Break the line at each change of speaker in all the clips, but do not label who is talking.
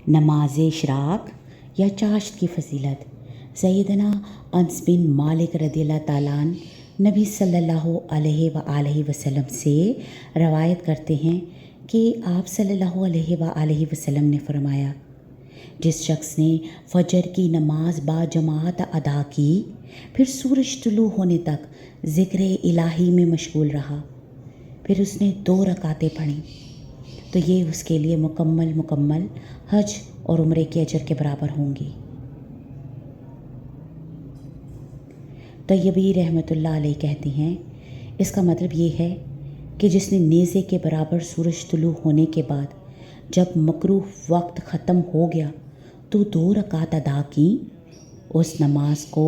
نماز اشراق یا چاشت کی فضیلت۔ سیدنا انس بن مالک رضی اللہ تعالیٰ عنہ نبی صلی اللہ علیہ وآلہ وسلم سے روایت کرتے ہیں کہ آپ صلی اللہ علیہ وآلہ وسلم نے فرمایا، جس شخص نے فجر کی نماز با جماعت ادا کی، پھر سورج طلوع ہونے تک ذکر الہی میں مشغول رہا، پھر اس نے 2 رکعتیں پڑھیں، تو یہ اس کے لیے مکمل حج اور عمرے کے اجر کے برابر ہوں گی۔ طیبی رحمۃ اللہ علیہ کہتی ہیں، اس کا مطلب یہ ہے کہ جس نے نیزے کے برابر سورج طلوع ہونے کے بعد جب مکروہ وقت ختم ہو گیا تو 2 رکعت ادا کی، اس نماز کو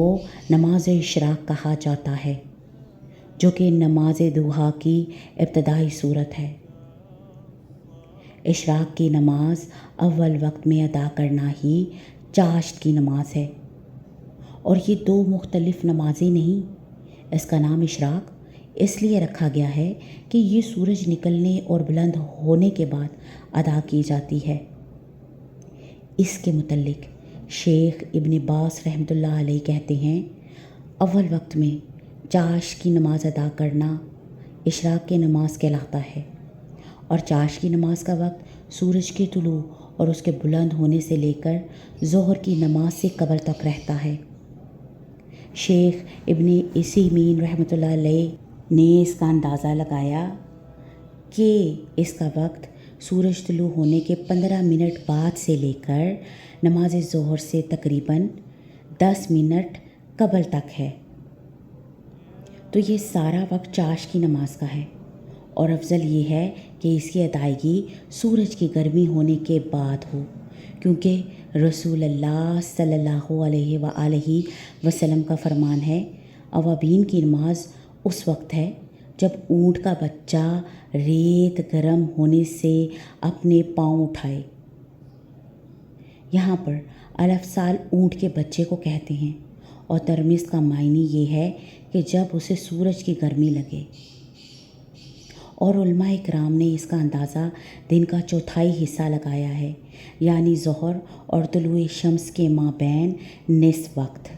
نماز اشراق کہا جاتا ہے، جو کہ نماز ضحیٰ کی ابتدائی صورت ہے۔ اشراق کی نماز اول وقت میں ادا کرنا ہی چاشت کی نماز ہے، اور یہ 2 مختلف نمازیں نہیں۔ اس کا نام اشراق اس لیے رکھا گیا ہے کہ یہ سورج نکلنے اور بلند ہونے کے بعد ادا کی جاتی ہے۔ اس کے متعلق شیخ ابن باز رحمۃ اللہ علیہ کہتے ہیں، اول وقت میں چاشت کی نماز ادا کرنا اشراق کی نماز کہلاتا ہے، اور چاشت کی نماز کا وقت سورج کے طلوع اور اس کے بلند ہونے سے لے کر ظہر کی نماز سے قبل تک رہتا ہے۔ شیخ ابن عثیمین رحمۃ اللہ علیہ نے اس کا اندازہ لگایا کہ اس کا وقت سورج طلوع ہونے کے 15 منٹ بعد سے لے کر نماز ظہر سے تقریباً 10 منٹ قبل تک ہے، تو یہ سارا وقت چاشت کی نماز کا ہے، اور افضل یہ ہے کہ اس کی ادائیگی سورج کی گرمی ہونے کے بعد ہو، کیونکہ رسول اللہ صلی اللہ علیہ وآلہ وسلم کا فرمان ہے، اوابین کی نماز اس وقت ہے جب اونٹ کا بچہ ریت گرم ہونے سے اپنے پاؤں اٹھائے۔ یہاں پر الفصال اونٹ کے بچے کو کہتے ہیں، اور ترمز کا معنی یہ ہے کہ جب اسے سورج کی گرمی لگے، اور علماء کرام نے اس کا اندازہ دن کا چوتھائی حصہ لگایا ہے، یعنی ظہر اور طلوع شمس کے مابین نصف وقت۔